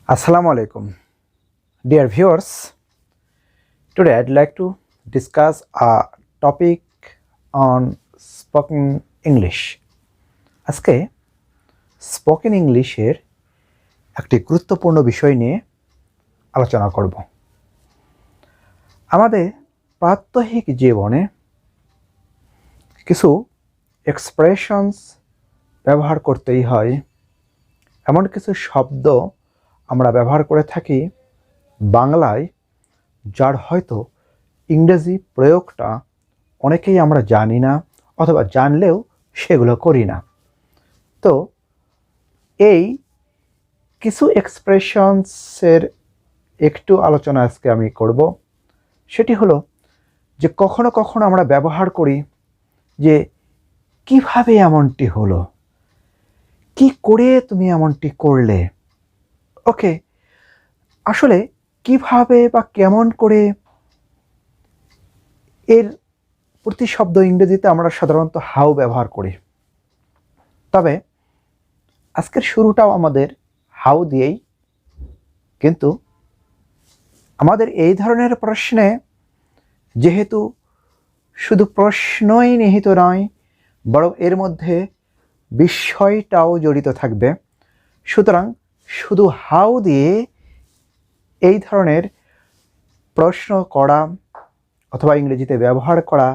Assalamu alaikum, dear viewers. Today I'd like to discuss a topic on spoken English. আজকে spoken ইংলিশের একটি গুরুত্বপূর্ণ বিষয় নিয়ে আলোচনা করব। আমাদের প্রাত্যহিক জীবনে কিছু এক্সপ্রেশনস ব্যবহার করতেই হয়, এমন কিছু শব্দ আমরা ব্যবহার করে থাকি বাংলায়, যার হয়তো ইংরেজি প্রয়োগটা অনেকেই আমরা জানি না, অথবা জানলেও সেগুলো করি না। তো এই কিছু এক্সপ্রেশনসের একটু আলোচনা আজকে আমি করব। সেটি হলো যে কখনো কখনো আমরা ব্যবহার করি যে কিভাবে এমনটি হলো, কি করে তুমি এমনটি করলে। ওকে, আসলে কিভাবে বা কেমন করে এর প্রতিশব্দ ইংরেজিতে আমরা সাধারণত হাউ ব্যবহার করি। তবে আজকের শুরুটাও আমাদের হাউ দিয়েই, কিন্তু আমাদের এই ধরনের প্রশ্নে যেহেতু শুধু প্রশ্নই নিহিত নয়, বরং এর মধ্যে বিষয়টাও জড়িত থাকবে, সুতরাং শুধু হাউ দিয়ে এই ধরনের প্রশ্ন করা অথবা ইংরেজিতে ব্যবহার করা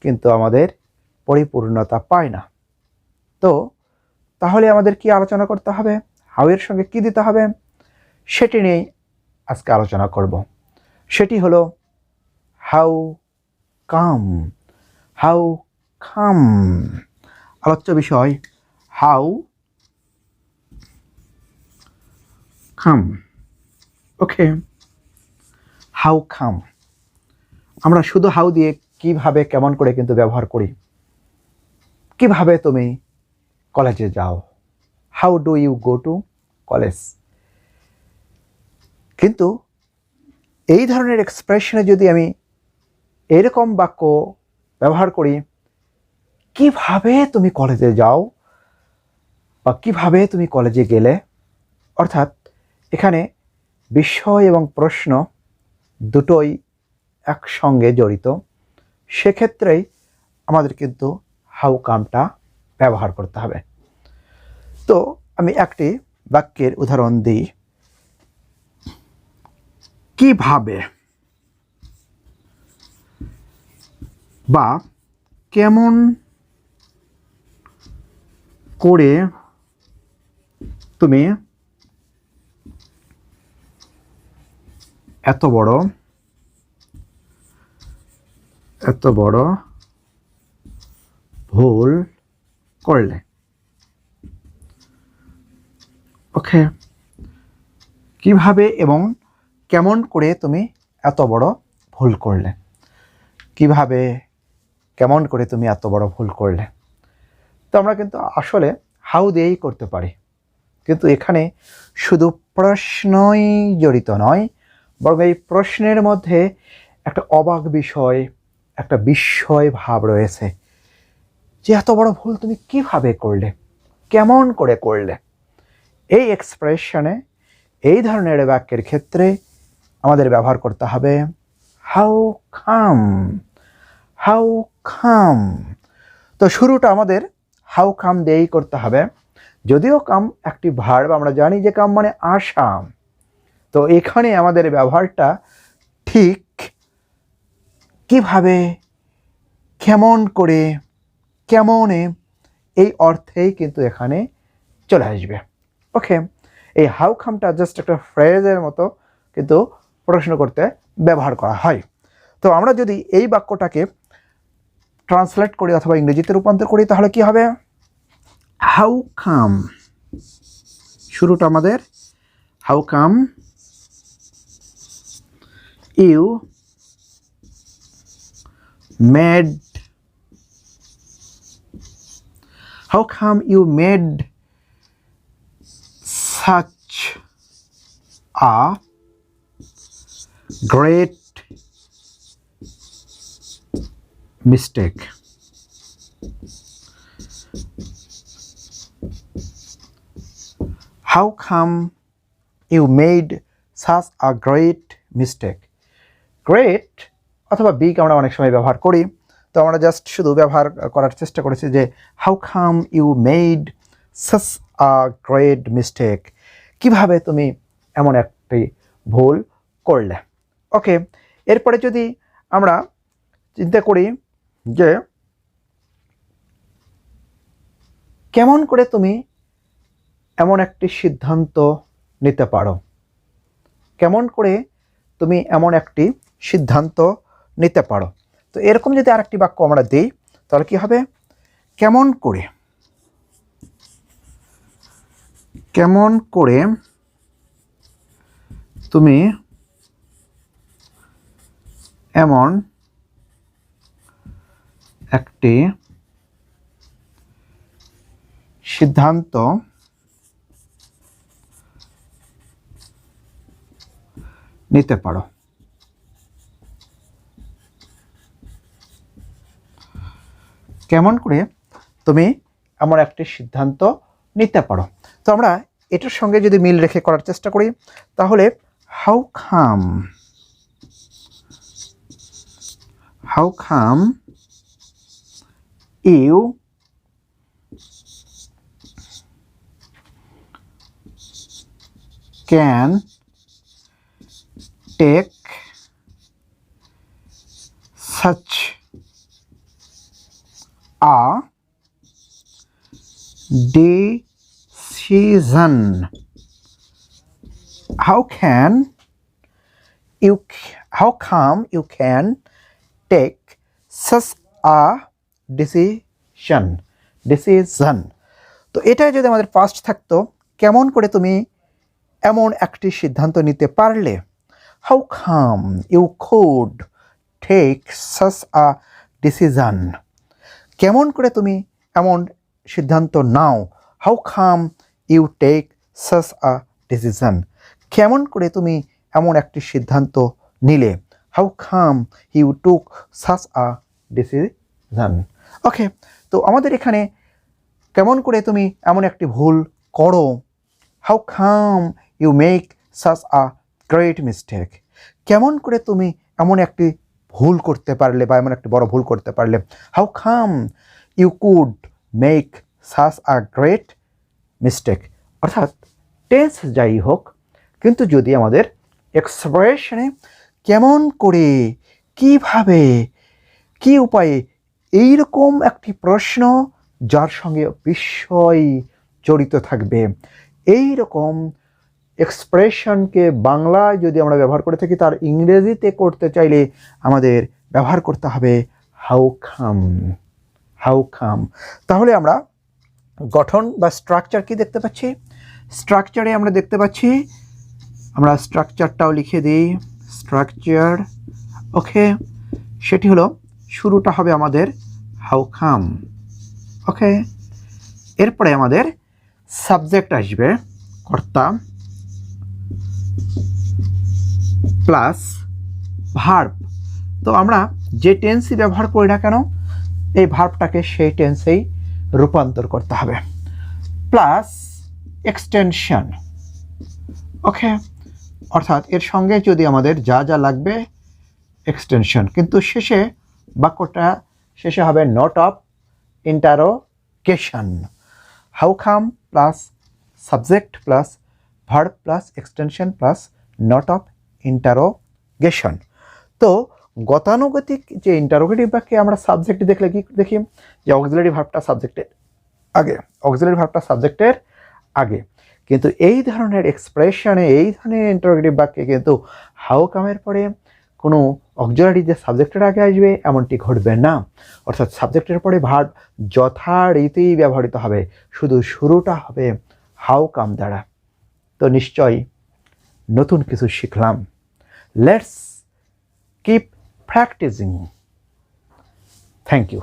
কিন্তু আমাদের পরিপূর্ণতা পায় না। তো তাহলে আমাদের কি আলোচনা করতে হবে, হাউ এর সঙ্গে কি দিতে হবে, সেটি নিয়েই আজকে আলোচনা করব। সেটি হলো হাউ কাম। হাউ কাম আলোচ্য বিষয়, how come. Okay, how come আমরা শুধু হাউ দিয়ে কিভাবে কেমন করে কিন্তু ব্যবহার করি। কিভাবে তুমি কলেজে যাও, how do you go to college. কিন্তু এই ধরনের এক্সপ্রেশনে যদি আমি এরকম বাক্য ব্যবহার করি, কিভাবে তুমি কলেজে যাও বা কিভাবে তুমি কলেজে গেলে, অর্থাৎ এখানে বিষয় এবং প্রশ্ন দুটোই একসঙ্গে জড়িত, সেক্ষেত্রেই আমাদের কিন্তু হাউ কামটা ব্যবহার করতে হবে। তো আমি একটি বাক্যের উদাহরণ দিই। কিভাবে বা কেমন করে তুমি এত বড় ভুল করলে। ওকে, কিভাবে এবং কেমন করে তুমি এত বড় ভুল করলে। কিভাবে কেমন করে তুমি এত বড় ভুল করলে। তো আমরা কিন্তু আসলে হাউ দিয়েই করতে পারি, কিন্তু এখানে শুধু প্রশ্নই জড়িত নয়, বরং এই প্রশ্নের মধ্যে একটা অবাক বিষয়, একটা বিস্ময় ভাব রয়েছে যে এত বড় ভুল তুমি কিভাবে করলে, কেমন করে করলে। এই এক্সপ্রেশনে, এই ধরনের বাক্যের ক্ষেত্রে আমাদের ব্যবহার করতে হবে হাউ কাম। How come. তো শুরুটা আমাদের হাউ কাম দিয়েই করতে হবে। যদিও কাম একটি ভার্ব, আমরা জানি যে কাম মানে আসা, তো এখানে আমাদের ব্যবহারটা ঠিক কিভাবে, কেমন করে, কেমনে, এই অর্থেই কিন্তু এখানে চলে আসবে। ওকে, এই হাউ কামটা জাস্ট একটা ফ্রেজের মতো কিন্তু প্রশ্ন করতে ব্যবহার করা হয়। তো আমরা যদি এই বাক্যটাকে ট্রান্সলেট করি অথবা ইংরেজিতে রূপান্তর করি, তাহলে কি হবে? হাউ কাম, শুরুটা আমাদের how come you made, how come you made such a great mistake? How come you made such a great mistake. Great অথবা বিগ আমরা অনেক সময় ব্যবহার করি, তো আমরা জাস্ট শুধু ব্যবহার করার চেষ্টা করেছি যে how come you made such a great mistake, কীভাবে তুমি এমন একটি ভুল করলে। ওকে, এরপরে যদি আমরা চিন্তা করি যে কেমন করে তুমি এমন একটি সিদ্ধান্ত নিতে পারো, কেমন করে তুমি এমন একটি সিদ্ধান্ত নিতে পারো। তো এরকম যদি আরেকটি বাক্য আমরা দিই তাহলে কি হবে, কেমন করে, কেমন করে তুমি এমন একটি সিদ্ধান্ত নিতে পারো। কেমন করে তুমি এমন একটি সিদ্ধান্ত নিতে পারো। তো আমরা এটার সঙ্গে যদি মিল রেখে করার চেষ্টা করি তাহলে how come you can take such a decision? How come you can take such a decision? তো এটা যদি আমাদের পাস্ট থাকতো, কেমন করে তুমি এমন একটি সিদ্ধান্ত নিতে পারলে, how come you could take such a decision, কেমন করে তুমি এমন সিদ্ধান্ত নাও, how come you take such a decision, কেমন করে তুমি এমন একটি সিদ্ধান্ত নিলে, how come you took such a decision. Okay, তো আমাদের এখানে কেমন করে তুমি এমন একটি ভুল করো, how come you make such a great mistake, কেমন করে তুমি এমন একটি ভুল করতে পারলে বা এমন একটি বড় ভুল করতে পারলে, how come you could make such a great mistake. অর্থাৎ টেন্স যাই হোক, কিন্তু যদি আমাদের এক্সপ্রেশনে কেমন করে, কিভাবে, কি উপায়ে, এইরকম একটি প্রশ্ন যার সঙ্গে বিস্ময় জড়িত থাকবে, এই রকম এক্সপ্রেশনকে বাংলায় যদি আমরা ব্যবহার করে থাকি তার ইংরেজিতে করতে চাইলে আমাদের ব্যবহার করতে হবে হাউ কাম। তাহলে আমরা গঠন বা স্ট্রাকচার কি দেখতে পাচ্ছি, স্ট্রাকচারে আমরা দেখতে পাচ্ছি, আমরা স্ট্রাকচারটাও লিখে দিই, স্ট্রাকচার। ওকে, সেটি হলো শুরুটা হবে আমাদের হাউ কাম। ওকে, এরপরে আমাদের সাবজেক্ট আসবে, কর্তা প্লাস ভার্ব। তো আমরা যে টেন্সই ব্যবহার করি না কেন এই ভার্বটাকে সেই টেন্সেই রূপান্তর করতে হবে, প্লাস এক্সটেনশন। ওকে, অর্থাৎ এর সঙ্গে যদি আমাদের যা যা লাগবে এক্সটেনশন, কিন্তু শেষে বাক্যটা শেষে হবে note of interrogation. How come plus subject plus verb plus extension plus note of interrogation. তো গতানুগতিক যে ইন্টারোগেটিভ বাক্যে আমরা সাবজেক্ট দেখলে কি দেখি যে অক্সিলারি ভার্বটা সাবজেক্টের আগে, কিন্তু এই ধরনের এক্সপ্রেশনে, এই ধরনের ইন্টারোগেটিভ বাক্যে কিন্তু হাউ কামের পরে কোনো অক্সিলারি যে সাবজেক্টের আগে আসবে এমনটি ঘটবে না। অর্থাৎ সাবজেক্টের পরে ভার্ব যথারীতি ব্যবহৃত হবে, শুধু শুরুটা হবে হাউ কাম দ্বারা। তো নিশ্চয়ই নতুন কিছু শিখলাম। Let's keep practising. Thank you.